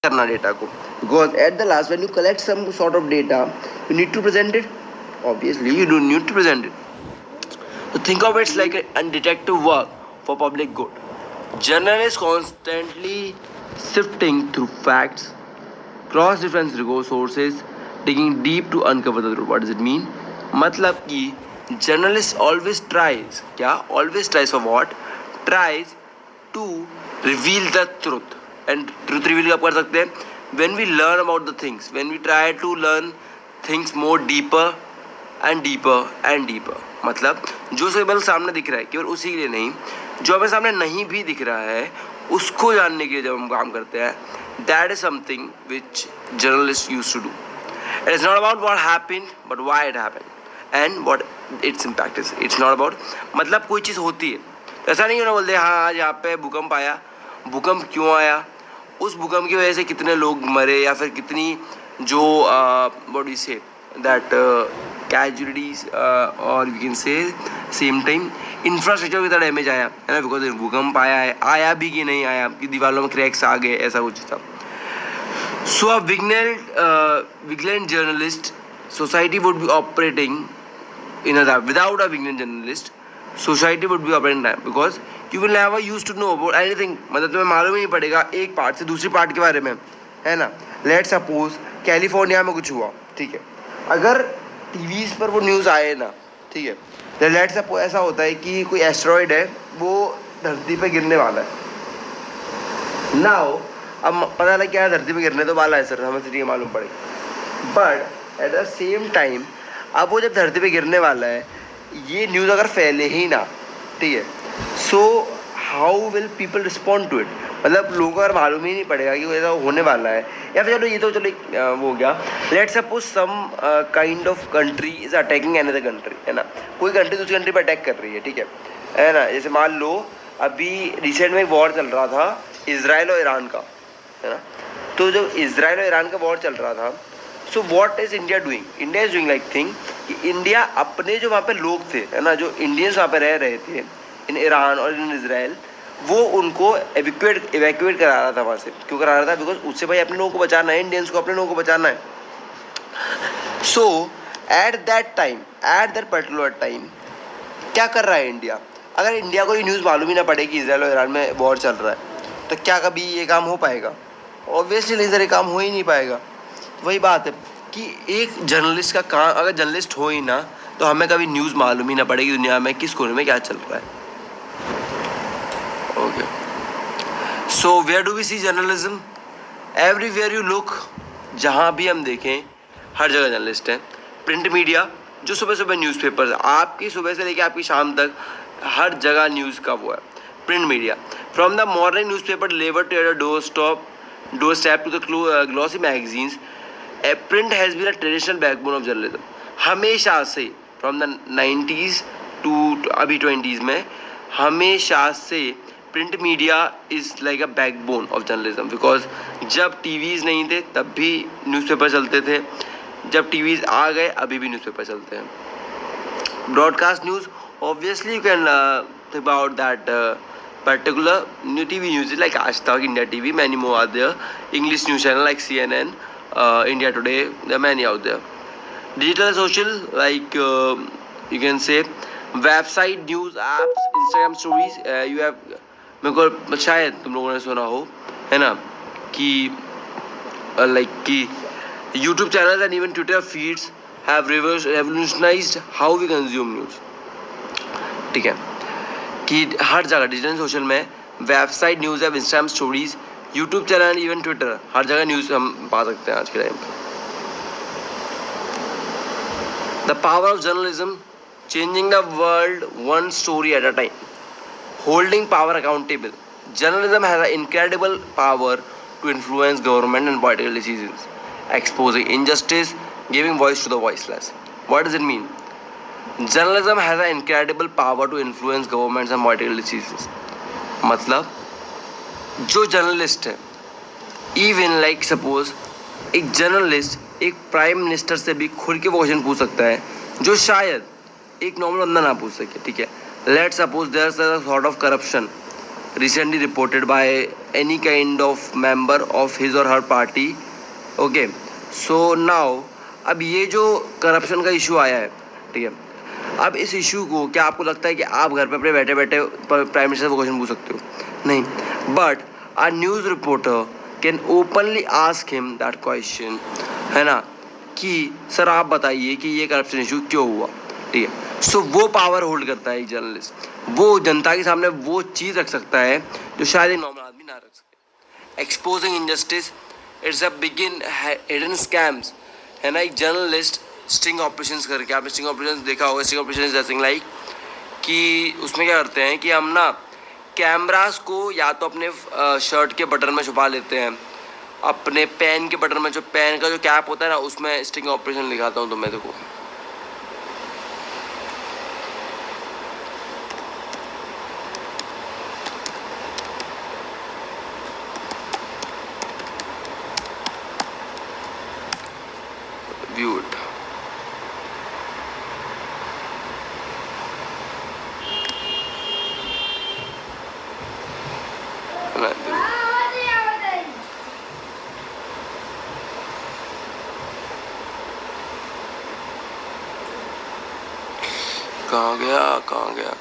करना डेटा को, because at the last when you collect some sort of data you need to present it. Obviously you do need to present it. So think of it like a detective work for public good. Journalists constantly sifting through facts, cross reference sources, digging deep to uncover the truth. What does it mean? मतलब कि journalist always tries, क्या always tries for what? Tries to reveal the truth. And truth reveal कब कर सकते हैं? When we learn about the things, when we try to learn things more deeper and deeper and deeper. मतलब जो केवल सामने दिख रहा है केवल उसी के लिए नहीं, जो हमें सामने नहीं भी दिख रहा है उसको जानने के लिए जब हम काम करते हैं, that is something which journalists used to do. It is not about what happened but why it happened and what its impact is. It's not about मतलब कोई चीज़ होती है, ऐसा नहीं होना बोलते हाँ आज यहाँ पे भूकंप आया, भूकंप क्यों आया, उस भूकंप की वजह से कितने लोग मरे या फिर कितनी जो what do you say that casualties or we can say same time infrastructure की तरह डैमेज आया है ना, बिकॉज भूकंप आया है, आया भी कि नहीं आया कि दीवारों में क्रैक्स आ गए, ऐसा कुछ था. सो अ vigilant journalist society would be operating in a without a vigilant journalist society would be operating time because you will never used to know about anything. मतलब तुम्हें मालूम ही नहीं पड़ेगा एक पार्ट से दूसरी पार्ट के बारे में, है ना. लेट सपोज कैलिफोर्निया में कुछ हुआ, ठीक है, अगर टीवीज पर वो न्यूज़ आए ना, ठीक है, तो लेट सपोज ऐसा होता है कि कोई एस्ट्रॉयड है वो धरती पे गिरने वाला है. नाउ अब पता लग क्या है, धरती पे गिरने तो वाला है सर, हमें तो ये मालूम पड़ेगा, but at the same time अब वो जब धरती पे गिरने वाला है ये न्यूज़ अगर फैले ही ना, ठीक है, so how will people respond to it. मतलब लोगों को अगर मालूम ही नहीं पड़ेगा कि ऐसा होने वाला है, या फिर चलो ये तो चलो वो हो गया, let suppose some kind of country is attacking another country, है ना, कोई कंट्री दूसरी कंट्री पर अटैक कर रही है, ठीक है ना. जैसे मान लो अभी रिसेंट में वॉर चल रहा था इजराइल और ईरान का, है ना, तो जब इजराइल और ईरान का वॉर चल रहा था, so what is India doing, India is doing like thing कि इंडिया अपने जो वहाँ पे लोग थे, है ना, जो इंडियंस वहाँ पे रह रहे थे इन ईरान और इन इजराइल, वो उनको एवैक्यूएट करा रहा था वहाँ से. क्यों करा रहा था? बिकॉज उससे भाई अपने लोगों को बचाना है, इंडियंस को अपने लोगों को बचाना है. So at that time, at that particular time क्या कर रहा है इंडिया? अगर इंडिया को ये न्यूज़ मालूम ही ना पड़े कि इजराइल और ईरान में वॉर चल रहा है, तो क्या कभी ये काम हो पाएगा? ऑब्वियसली नहीं सर, ये काम हो ही नहीं पाएगा. वही बात है कि एक जर्नलिस्ट का काम, अगर जर्नलिस्ट हो ही ना तो हमें कभी न्यूज़ मालूम ही ना पड़ेगी दुनिया में किस कोने में क्या चल रहा है. Okay, so where do we see journalism? Everywhere you look, जहाँ भी हम देखें हर जगह जर्नलिस्ट हैं. प्रिंट मीडिया जो सुबह सुबह न्यूज़पेपर, आपकी सुबह से लेकर आपकी शाम तक हर जगह न्यूज़ का वो है. Print media from the morning newspaper delivered to your doorstep to the glossy magazines, print has been a traditional backbone of journalism. हमेशा से फ्रॉम द 90s टू अभी 20s में हमेशा से print media is like a backbone of journalism. Because जब TVs नहीं थे तब भी न्यूज़पेपर चलते थे, जब टीवीज़ आ गए अभी भी न्यूज़पेपर चलते हैं. Broadcast news, obviously you can think about that particular new TV news like Aaj Tak, India TV, many more are there. English news channel like CNN, India Today, there are many out there. Digital social like you can say website, news apps, Instagram stories. You have, मेरे को शायद तुम लोगों ने सुना हो, है ना, कि like कि YouTube channels and even Twitter feeds have revolutionized how we consume news. ठीक है कि हर जगह डिजिटल सोशल में website, news app, Instagram stories, YouTube channel, even Twitter, हर जगह न्यूज़ हम पा सकते हैं आज के टाइम पे. The power of journalism, changing the world one story at a time, holding power accountable. Journalism has a incredible power to influence government and political decisions, exposing injustice, giving voice to the voiceless. What does it mean? Journalism has a incredible power to influence governments and political decisions. मतलब जो journalist है, even like suppose एक journalist एक prime minister से भी खुल के वो क्वेश्चन पूछ सकता है जो शायद एक नॉर्मल बंदा ना पूछ सके. ठीक है, let suppose there is a sort of corruption recently reported by any kind of member of his or her party. Okay, so now अब ये जो करप्शन का इशू आया है, ठीक है, अब इस इशू को क्या आपको लगता है कि आप घर पे अपने बैठे बैठे प्राइम मिनिस्टर को क्वेश्चन पूछ सकते हो? नहीं, but a news reporter can openly ask him that question, है ना, कि सर आप बताइए कि ये करप्शन इशू क्यों हुआ, ठीक है. सो वो पावर होल्ड करता है एक जर्नलिस्ट, वो जनता के सामने वो चीज़ रख सकता है जो शायद एक नॉर्मल आदमी ना रख सके. Exposing injustice, it's a begin hidden scams, है ना. एक जर्नलिस्ट स्टिंग ऑपरेशंस करके, आपने स्टिंग ऑपरेशंस देखा होगा. Sting operation is just like कि उसमें क्या करते हैं कि हम ना कैमरास को या तो अपने शर्ट के बटन में छुपा लेते हैं, अपने पेन के बटन में, जो पेन का जो कैप होता है ना उसमें स्टिंग ऑपरेशन लिखाता हूँ. तो मैं देखो व्यू इट. कहाँ गया.